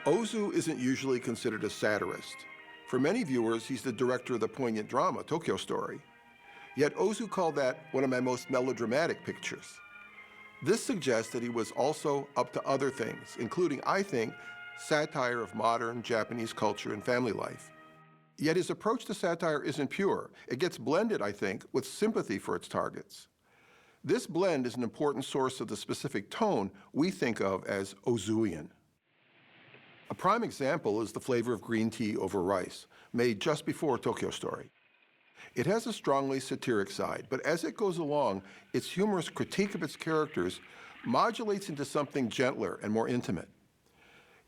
Ozu isn't usually considered a satirist. For many viewers, he's the director of the poignant drama, Tokyo Story. Yet Ozu called that one of my most melodramatic pictures. This suggests that he was also up to other things, including, I think, satire of modern Japanese culture and family life. Yet his approach to satire isn't pure. It gets blended, I think, with sympathy for its targets. This blend is an important source of the specific tone we think of as Ozuian. A prime example is the flavor of green tea over rice, made just before Tokyo Story. It has a strongly satiric side, but as it goes along, its humorous critique of its characters modulates into something gentler and more intimate.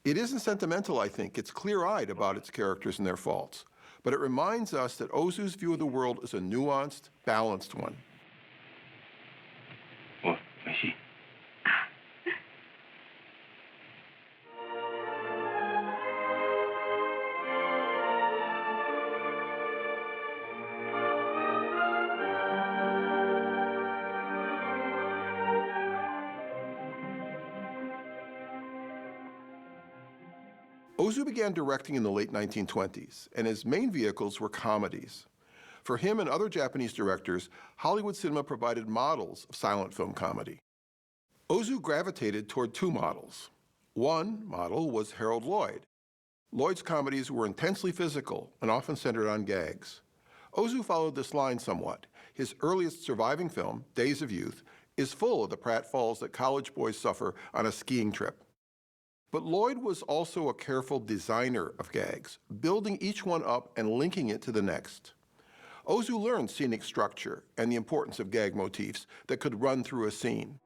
It isn't sentimental, I think. It's clear-eyed about its characters and their faults, but it reminds us that Ozu's view of the world is a nuanced, balanced one. Oh, I see. Ozu began directing in the late 1920s, and his main vehicles were comedies. For him and other Japanese directors, Hollywood cinema provided models of silent film comedy. Ozu gravitated toward two models. One model was Harold Lloyd. Lloyd's comedies were intensely physical and often centered on gags. Ozu followed this line somewhat. His earliest surviving film, Days of Youth, is full of the pratfalls that college boys suffer on a skiing trip. But Lloyd was also a careful designer of gags, building each one up and linking it to the next. Ozu learned scenic structure and the importance of gag motifs that could run through a scene.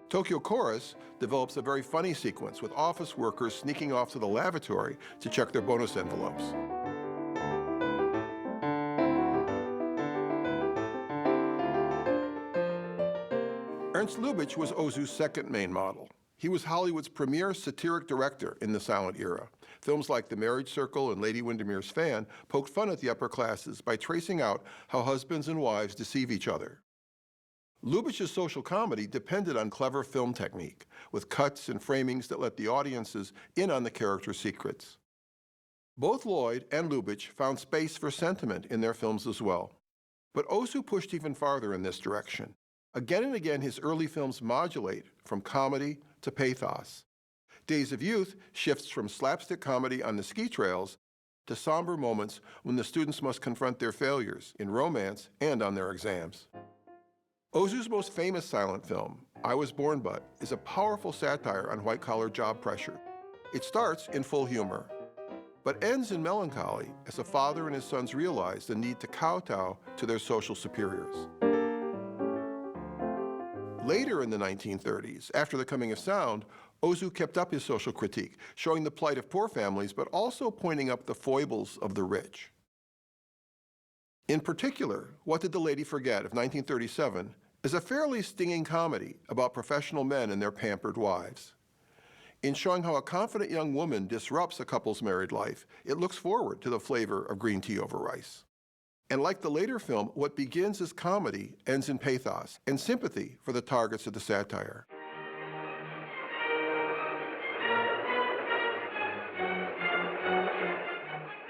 Tokyo Chorus develops a very funny sequence with office workers sneaking off to the lavatory to check their bonus envelopes. Ernst Lubitsch was Ozu's second main model. He was Hollywood's premier satiric director in the silent era. Films like The Marriage Circle and Lady Windermere's Fan poked fun at the upper classes by tracing out how husbands and wives deceive each other. Lubitsch's social comedy depended on clever film technique, with cuts and framings that let the audiences in on the characters' secrets. Both Lloyd and Lubitsch found space for sentiment in their films as well. But Ozu pushed even farther in this direction. Again and again, his early films modulate from comedy to pathos. Days of Youth shifts from slapstick comedy on the ski trails to somber moments when the students must confront their failures in romance and on their exams. Ozu's most famous silent film, I Was Born But, is a powerful satire on white-collar job pressure. It starts in full humor, but ends in melancholy as a father and his sons realize the need to kowtow to their social superiors. Later in the 1930s, after the coming of sound, Ozu kept up his social critique, showing the plight of poor families, but also pointing up the foibles of the rich. In particular, What Did the Lady Forget of 1937 is a fairly stinging comedy about professional men and their pampered wives. In showing how a confident young woman disrupts a couple's married life, it looks forward to the flavor of green tea over rice. And like the later film, what begins as comedy ends in pathos and sympathy for the targets of the satire.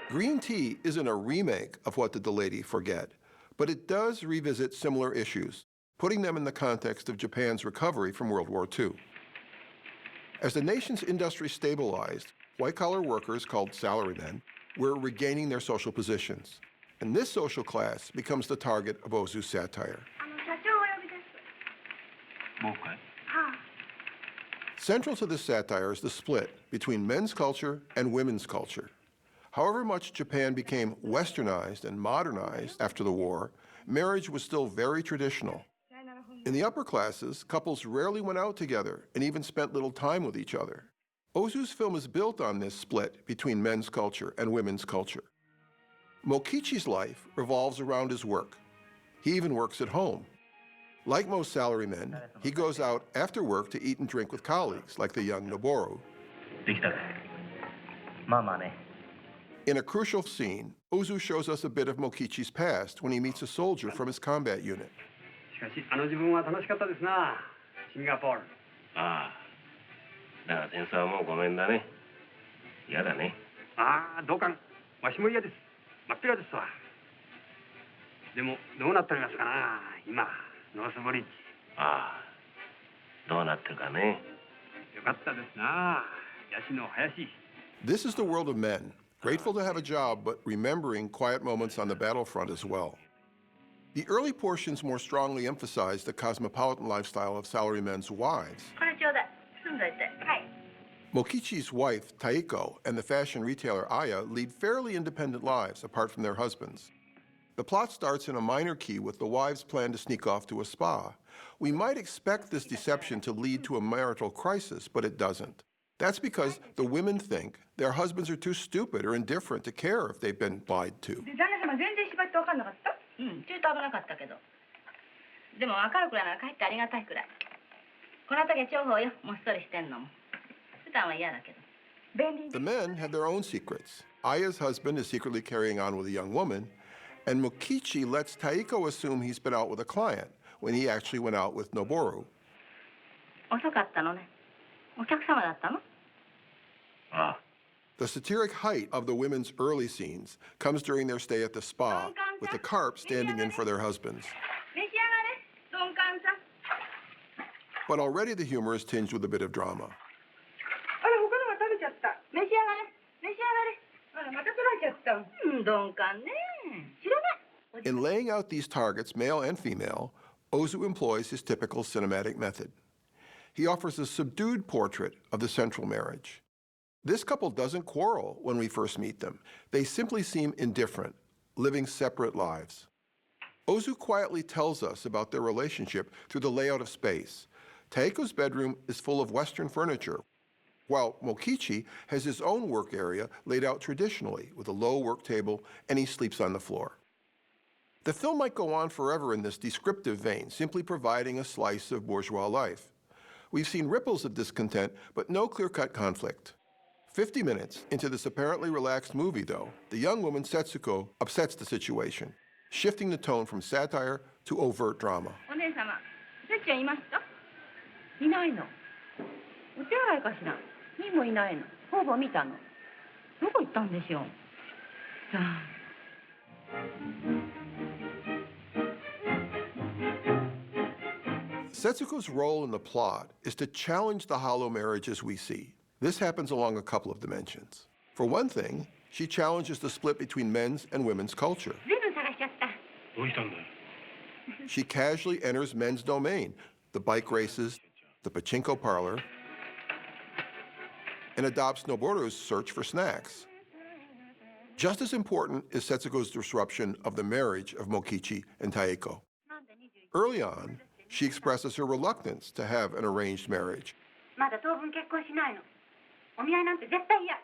Green Tea isn't a remake of What Did the Lady Forget, but it does revisit similar issues, putting them in the context of Japan's recovery from World War II. As the nation's industry stabilized, white-collar workers, called salarymen, were regaining their social positions. And this social class becomes the target of Ozu's satire. Central to this satire is the split between men's culture and women's culture. However much Japan became westernized and modernized after the war, marriage was still very traditional. In the upper classes, couples rarely went out together and even spent little time with each other. Ozu's film is built on this split between men's culture and women's culture. Mokichi's life revolves around his work. He even works at home. Like most salarymen, he goes out after work to eat and drink with colleagues, like the young Noboru. In a crucial scene, Ozu shows us a bit of Mokichi's past when he meets a soldier from his combat unit. 嫌だね。ああ、同感。わしも嫌です。真っ平ですわ。でも、どうなっておりますかな、今、ノースブリッジ。ああ、どうなってるかね。よかったですな、ヤシの林。 This is the world of men, grateful to have a job, but remembering quiet moments on the battlefront as well. The early portions more strongly emphasize the cosmopolitan lifestyle of salarymen's wives. これちょうだい。住んどいて。はい。 Mokichi's wife, Taiko, and the fashion retailer Aya lead fairly independent lives apart from their husbands. The plot starts in a minor key with the wives' plan to sneak off to a spa. We might expect this deception to lead to a marital crisis, but it doesn't. That's because the women think their husbands are too stupid or indifferent to care if they've been lied to. で、旦那様全然芝居って分かんなかった？うん、ちょっと危なかったけど。でも分かるくらいなら帰ってありがたいくらい。この時は重宝よ、もっそりしてんのも。普段は嫌だけど。The men have their own secrets. Aya's husband is secretly carrying on with a young woman, and Mokichi lets Taiko assume he's been out with a client when he actually went out with Noboru. 遅かったのね。お客様だったの？ああ。 The satiric height of the women's early scenes comes during their stay at the spa, with the carp standing in for their husbands. 召し上がれ、ドンカンさん。 But already the humor is tinged with a bit of drama. あら、他のが食べちゃった。召し上がれ、召し上がれ。あら、また取られちゃった。うん、鈍感ね。知らない。 In laying out these targets, male and female, Ozu employs his typical cinematic method. He offers a subdued portrait of the central marriage. This couple doesn't quarrel when we first meet them. They simply seem indifferent, living separate lives. Ozu quietly tells us about their relationship through the layout of space. Taiko's bedroom is full of Western furniture, while Mokichi has his own work area laid out traditionally with a low work table, and he sleeps on the floor. The film might go on forever in this descriptive vein, simply providing a slice of bourgeois life. We've seen ripples of discontent, but no clear-cut conflict. 50 minutes into this apparently relaxed movie, though, the young woman Setsuko upsets the situation, shifting the tone from satire to overt drama. お姉様、せっちゃんいました？いないの。お手洗いかしら。にもいないの。ほぼ見たの。どこ行ったんでしょう。さあ。 Setsuko's role in the plot is to challenge the hollow marriages we see. This happens along a couple of dimensions. For one thing, she challenges the split between men's and women's culture. 随分探しちゃった。どうしたんだよ。 She casually enters men's domain, the bike races, the pachinko parlor, and adopts Noboru's search for snacks. Just as important is Setsuko's disruption of the marriage of Mokichi and Taiko. Early on, she expresses her reluctance to have an arranged marriage まだ当分結婚しないの。お見合いなんて絶対嫌。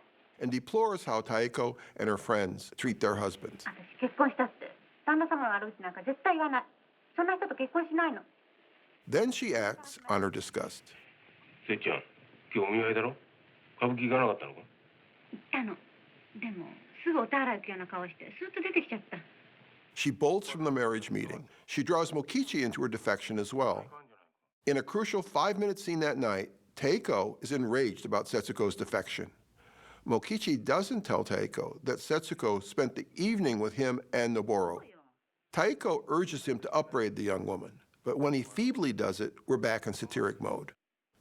and deplores how Taiko and her friends treat their husbands. 私結婚したって旦那様の悪口なんか絶対言わない。そんな人と結婚しないの。 Then she acts on her disgust. せっちゃん、今日お見合いだろ。歌舞伎行かなかったのか。行ったの。でもすぐお手洗い行くような顔してスーッと出てきちゃった。 She bolts from the marriage meeting. She draws Mokichi into her defection as well. In a crucial 5-minute scene that night, Taiko is enraged about Setsuko's defection. Mokichi doesn't tell Taiko that Setsuko spent the evening with him and Noboru. Taiko urges him to upbraid the young woman, but when he feebly does it, we're back in satiric mode.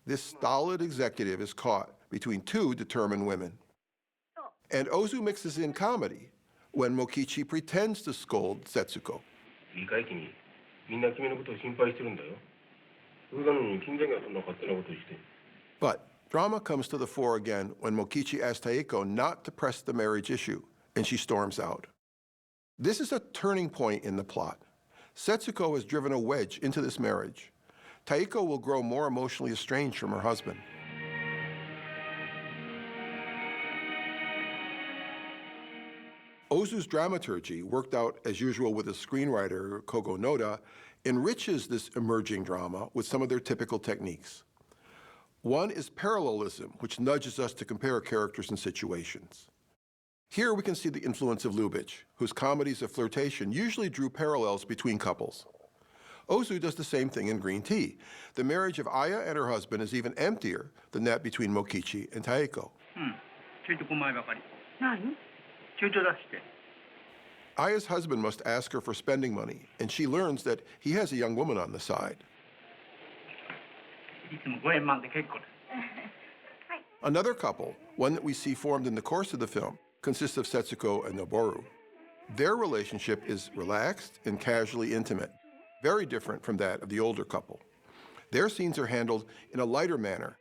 This stolid executive is caught between two determined women. And Ozu mixes in comedy when Mokichi pretends to scold Setsuko. いいかい君。みんな君のことを心配してるんだよ。それなのに君だけはそんな勝手なことをして。 But drama comes to the fore again when Mokichi asks Taiko not to press the marriage issue, and she storms out. This is a turning point in the plot. Setsuko has driven a wedge into this marriage. Taiko will grow more emotionally estranged from her husband. Ozu's dramaturgy, worked out as usual with his screenwriter Kogo Noda, enriches this emerging drama with some of their typical techniques. One is parallelism, which nudges us to compare characters and situations. Here we can see the influence of Lubitsch, whose comedies of flirtation usually drew parallels between couples. Ozu does the same thing in Green Tea. The marriage of Aya and her husband is even emptier than that between Mokichi and Taiko. ちょいとこ前ばかり。何？ちょいと出して。 Aya's husband must ask her for spending money, and she learns that he has a young woman on the side. いつも5円満で結構です。 Another couple, one that we see formed in the course of the film, consists of Setsuko and Noboru. Their relationship is relaxed and casually intimate, very different from that of the older couple. Their scenes are handled in a lighter manner.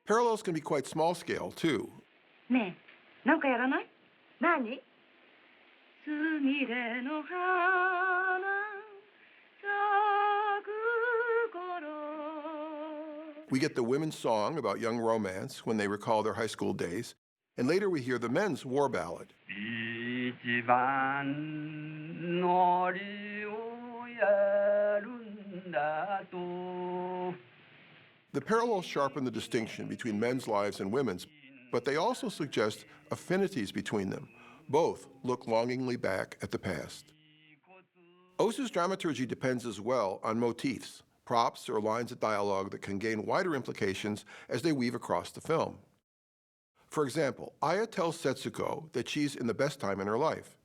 Parallels can be quite small scale, too. ねえ、なんかやらない？何？すみれの花咲く頃。 We get the women's song about young romance when they recall their high school days, and later we hear the men's war ballad. 一番乗りをやるんだと。 The parallels sharpen the distinction between men's lives and women's, but they also suggest affinities between them. Both look longingly back at the past. Ozu's dramaturgy depends as well on motifs, props, or lines of dialogue that can gain wider implications as they weave across the film. For example, Aya tells Setsuko that she's in the best time in her life,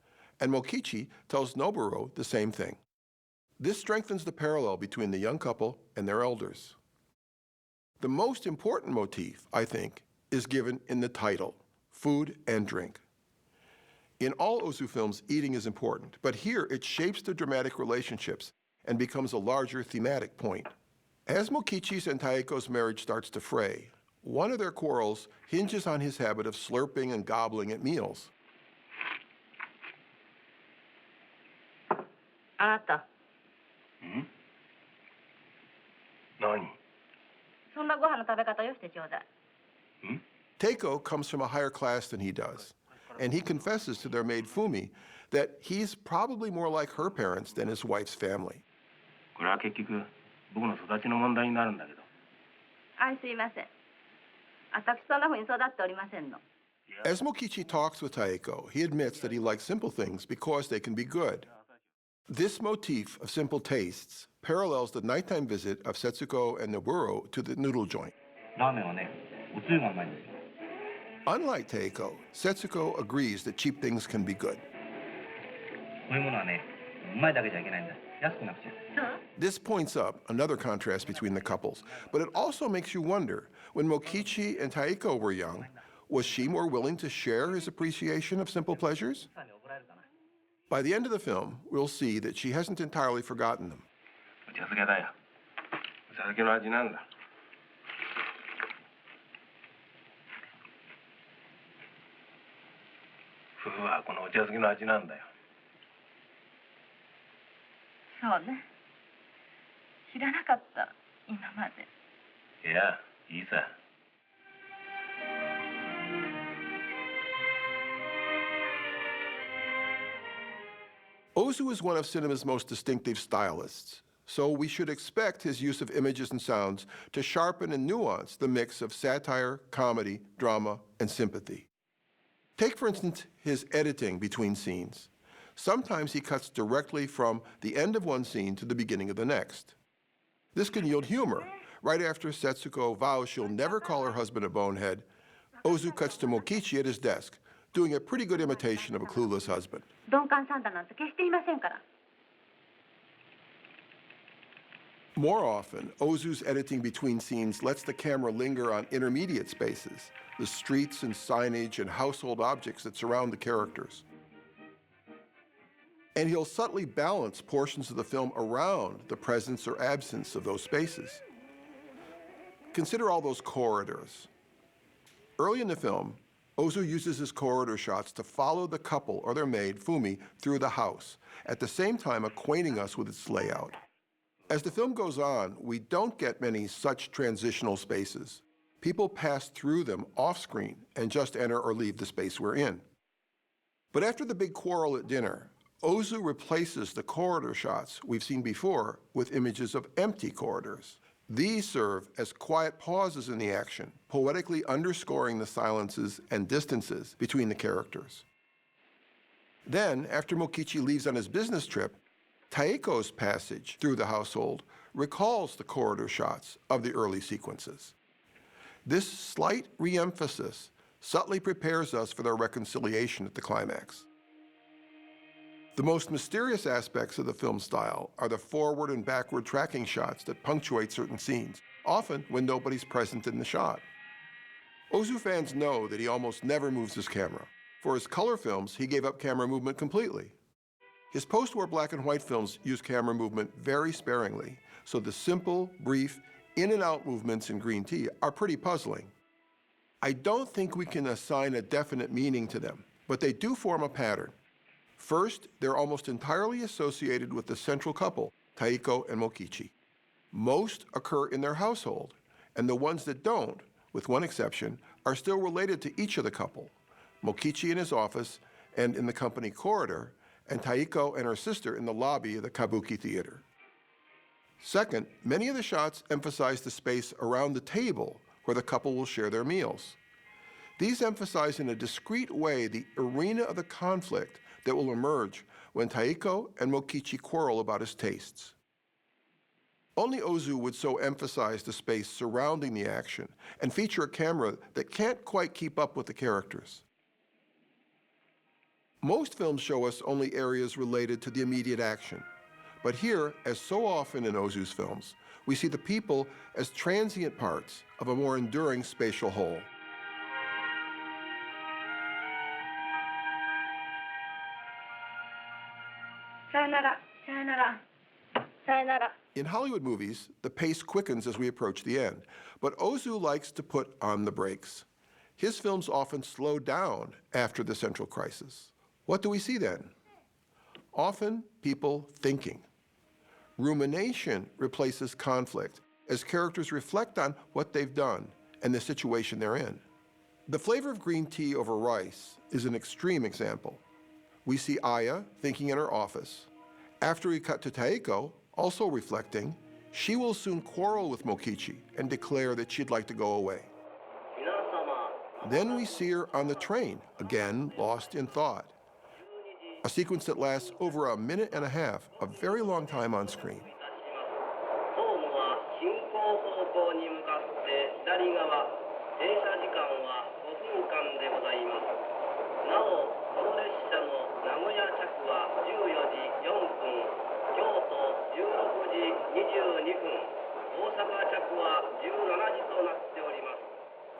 and Mokichi tells Noboru the same thing. This strengthens the parallel between the young couple and their elders. The most important motif, I think, is given in the title, food and drink. In all Ozu films, eating is important, but here it shapes the dramatic relationships and becomes a larger thematic point. As Mokichi's and Taeko's marriage starts to fray, one of their quarrels hinges on his habit of slurping and gobbling at meals. あなた、ん？何？そんなご飯の食べ方よしてちょうだい。ん？ Taeko comes from a higher class than he does, and he confesses to their maid Fumi that he's probably more like her parents than his wife's family. これは結局僕の育ちの問題になるんだけど。すいません。私そんな風に育っておりませんの。 As Mokichi talks with Taeko, he admits that he likes simple things because they can be good. This motif of simple tastes parallels the nighttime visit of Setsuko and Noboru to the noodle joint. ラーメンはね、おつゆがうまいんですよ。 Unlike Taeko, Setsuko agrees that cheap things can be good. こういうものはね、うまいだけじゃいけないんだ。安くなくちゃ。 This points up another contrast between the couples, but it also makes you wonder, when Mokichi and Taeko were young, was she more willing to share his appreciation of simple pleasures? By the end of the film, we'll see that she hasn't entirely forgotten them. お茶漬けだよ。お茶漬けの味なんだ。夫婦はこのお茶漬けの味なんだよ。そうね。知らなかった、今まで。いや、いいさ。Ozu is one of cinema's most distinctive stylists, so we should expect his use of images and sounds to sharpen and nuance the mix of satire, comedy, drama, and sympathy. Take, for instance, his editing between scenes. Sometimes he cuts directly from the end of one scene to the beginning of the next. This can yield humor. Right after Setsuko vows she'll never call her husband a bonehead, Ozu cuts to Mokichi at his desk, doing a pretty good imitation of a clueless husband. 鈍感サンタなんて決していませんから。 More often, Ozu's editing between scenes lets the camera linger on intermediate spaces, the streets and signage and household objects that surround the characters. And he'll subtly balance portions of the film around the presence or absence of those spaces. Consider all those corridors. Early in the film, Ozu uses his corridor shots to follow the couple or their maid, Fumi, through the house, at the same time acquainting us with its layout. As the film goes on, we don't get many such transitional spaces. People pass through them off-screen and just enter or leave the space we're in. But after the big quarrel at dinner, Ozu replaces the corridor shots we've seen before with images of empty corridors. These serve as quiet pauses in the action, poetically underscoring the silences and distances between the characters. Then, after Mokichi leaves on his business trip, Taeko's passage through the household recalls the corridor shots of the early sequences. This slight re-emphasis subtly prepares us for their reconciliation at the climax. The most mysterious aspects of the film style are the forward and backward tracking shots that punctuate certain scenes, often when nobody's present in the shot. Ozu fans know that he almost never moves his camera. For his color films, he gave up camera movement completely. His post-war black and white films use camera movement very sparingly, so the simple, brief, in and out movements in Green Tea are pretty puzzling. I don't think we can assign a definite meaning to them, but they do form a pattern. First, they're almost entirely associated with the central couple, Taiko and Mokichi. Most occur in their household, and the ones that don't, with one exception, are still related to each of the couple, Mokichi in his office and in the company corridor, and Taiko and her sister in the lobby of the Kabuki Theater. Second, many of the shots emphasize the space around the table where the couple will share their meals. These emphasize in a discrete way the arena of the conflict that will emerge when Taiko and Mokichi quarrel about his tastes. Only Ozu would so emphasize the space surrounding the action and feature a camera that can't quite keep up with the characters. Most films show us only areas related to the immediate action. But here, as so often in Ozu's films, we see the people as transient parts of a more enduring spatial whole. Sayonara, sayonara, sayonara. In Hollywood movies, the pace quickens as we approach the end, but Ozu likes to put on the brakes. His films often slow down after the central crisis. What do we see then? Often, people thinking. Rumination replaces conflict as characters reflect on what they've done and the situation they're in. The Flavor of Green Tea Over Rice is an extreme example. We see Aya thinking in her office. After we cut to Taiko, also reflecting, she will soon quarrel with Mokichi and declare that she'd like to go away. Then we see her on the train, again lost in thought. A sequence that lasts over a minute and a half, a very long time on screen.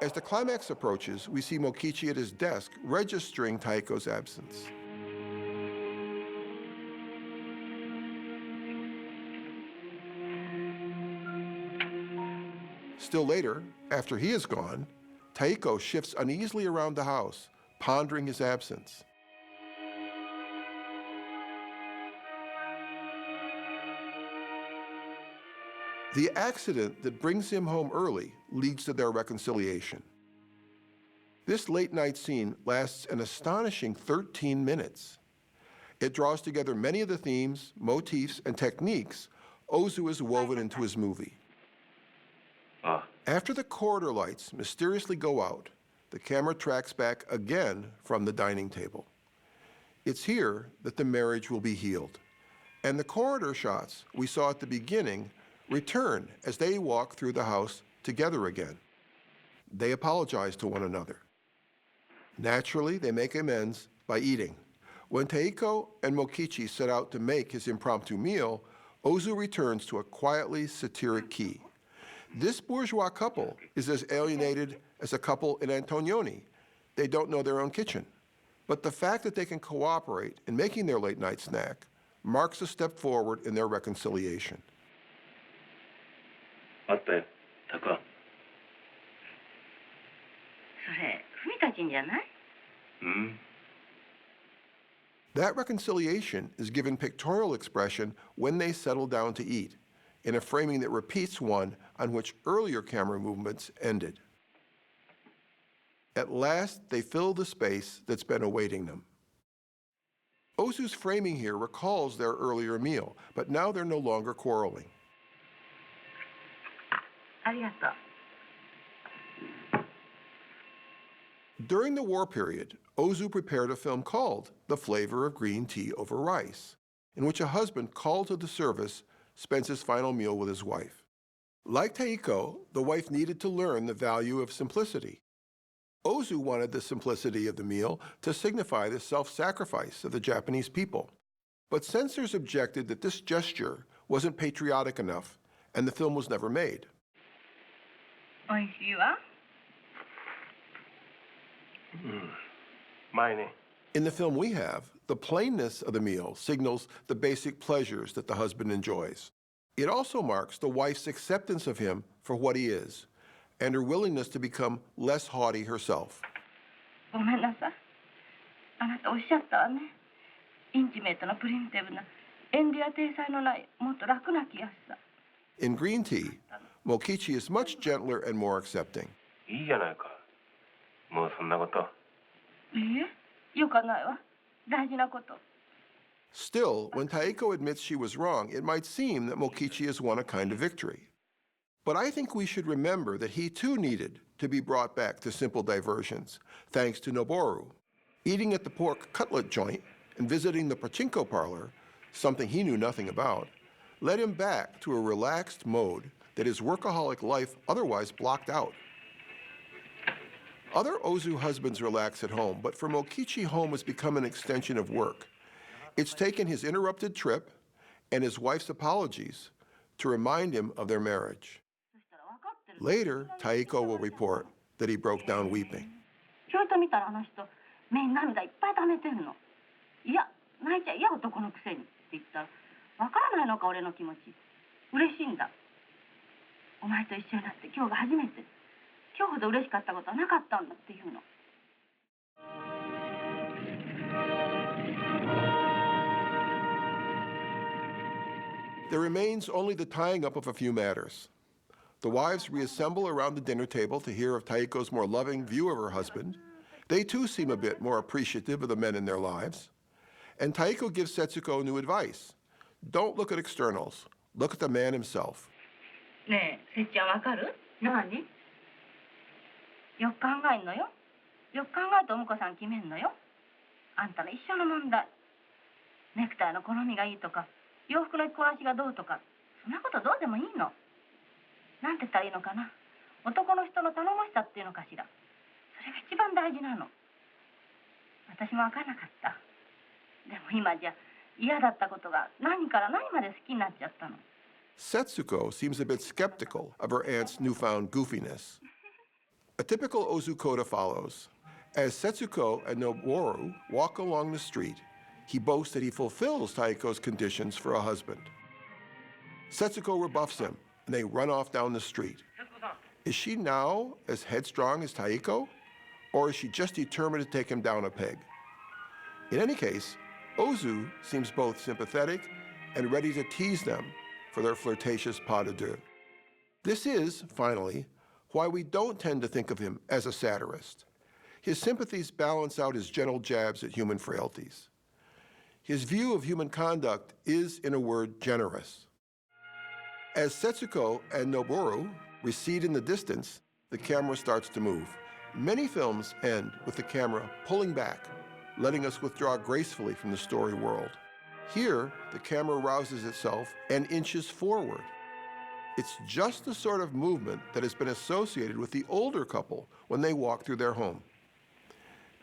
As the climax approaches, we see Mokichi at his desk registering Taiko's absence. Still later, after he is gone, Taiko shifts uneasily around the house, pondering his absence. The accident that brings him home early leads to their reconciliation. This late-night scene lasts an astonishing 13 minutes. It draws together many of the themes, motifs, and techniques Ozu has woven into his movie. After the corridor lights mysteriously go out, the camera tracks back again from the dining table. It's here that the marriage will be healed. And the corridor shots we saw at the beginning return as they walk through the house together again. They apologize to one another. Naturally, they make amends by eating. When Taiko and Mokichi set out to make his impromptu meal, Ozu returns to a quietly satiric key. This bourgeois couple is as alienated as a couple in Antonioni. They don't know their own kitchen. But the fact that they can cooperate in making their late-night snack marks a step forward in their reconciliation. あったよ、たくあん。それ、文たちんじゃない？That reconciliation is given pictorial expression when they settle down to eat, in a framing that repeats one on which earlier camera movements ended. At last, they fill the space that's been awaiting them. Ozu's framing here recalls their earlier meal, but now they're no longer quarreling. ありがとう。 During the war period, Ozu prepared a film called The Flavor of Green Tea Over Rice, in which a husband called to the service spends his final meal with his wife. Like Taiko, the wife needed to learn the value of simplicity. Ozu wanted the simplicity of the meal to signify the self-sacrifice of the Japanese people. But censors objected that this gesture wasn't patriotic enough, and the film was never made. おいしいわ。前ね。 In the film we have, the plainness of the meal signals the basic pleasures that the husband enjoys. It also marks the wife's acceptance of him for what he is, and her willingness to become less haughty herself. ごめんなさい。あなたおっしゃったわね。インチメートなプリミティブな遠慮や体裁のないもっと楽な気がした。 In green tea, Mokichi is much gentler and more accepting. いいじゃないか。もうそんなこと。いいえ、よかないわ。大事なこと。 Still, when Taeko admits she was wrong, it might seem that Mokichi has won a kind of victory. But I think we should remember that he too needed to be brought back to simple diversions, thanks to Noboru. Eating at the pork cutlet joint and visiting the pachinko parlor, something he knew nothing about, led him back to a relaxed mode that his workaholic life otherwise blocked out. Other Ozu husbands relax at home, but for Mokichi, home has become an extension of work. It's taken his interrupted trip and his wife's apologies to remind him of their marriage. Later, Taeko will report that he broke down weeping. ちょいと見たらあの人目に涙いっぱい溜めてんの。いや泣いちゃいや男のくせにって言ったらわからないのか俺の気持ち。嬉しいんだ。お前と一緒になって今日が初めて。今日ほど嬉しかったことはなかったんだっていうの。 There remains only the tying up of a few matters. The wives reassemble around the dinner table to hear of Taeko's more loving view of her husband. They too seem a bit more appreciative of the men in their lives. And Taeko gives Setsuko new advice. Don't look at externals. Look at the man himself. ねえ、せっちゃんわかる？何？よく考えんのよ。よく考えてお婿さん決めんのよ。あんたの一生の問題。ネクタイの好みがいいとか、洋服の着こなしがどうとか、そんなことどうでもいいの。なんて言ったらいいのかな。男の人の頼もしさっていうのかしら。それが一番大事なの。私も分からなかった。でも今じゃ嫌だったことが何から何まで好きになっちゃったの。 Setsuko seems a bit skeptical of her aunt's newfound goofiness. A typical Ozu coda follows. As Setsuko and Noboru walk along the street, he boasts that he fulfills Taeko's conditions for a husband. Setsuko rebuffs him, and they run off down the street. Is she now as headstrong as Taeko, or is she just determined to take him down a peg? In any case, Ozu seems both sympathetic and ready to tease them for their flirtatious pas de deux. This is, finally, why we don't tend to think of him as a satirist. His sympathies balance out his gentle jabs at human frailties. His view of human conduct is, in a word, generous. As Setsuko and Noboru recede in the distance, the camera starts to move. Many films end with the camera pulling back, letting us withdraw gracefully from the story world. Here, the camera rouses itself and inches forward. It's just the sort of movement that has been associated with the older couple when they walk through their home.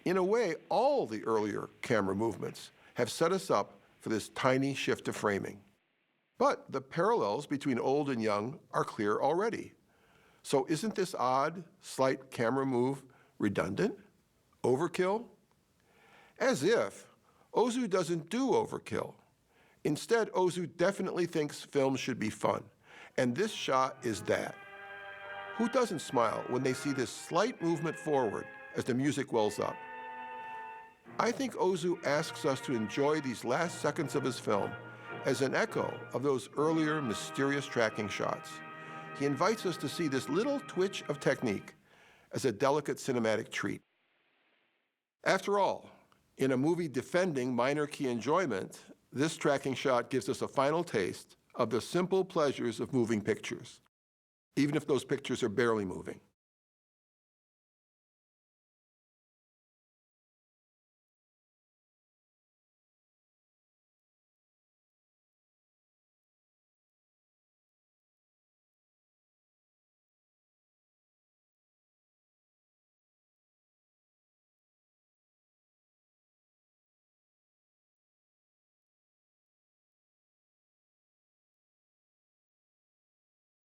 In a way, all the earlier camera movements have set us up for this tiny shift of framing. But the parallels between old and young are clear already. So isn't this odd, slight camera move redundant? Overkill? As if Ozu doesn't do overkill. Instead, Ozu definitely thinks films should be fun, and this shot is that. Who doesn't smile when they see this slight movement forward as the music wells up? I think Ozu asks us to enjoy these last seconds of his film as an echo of those earlier mysterious tracking shots. He invites us to see this little twitch of technique as a delicate cinematic treat. After all, in a movie defending minor key enjoyment, this tracking shot gives us a final taste of the simple pleasures of moving pictures, even if those pictures are barely moving.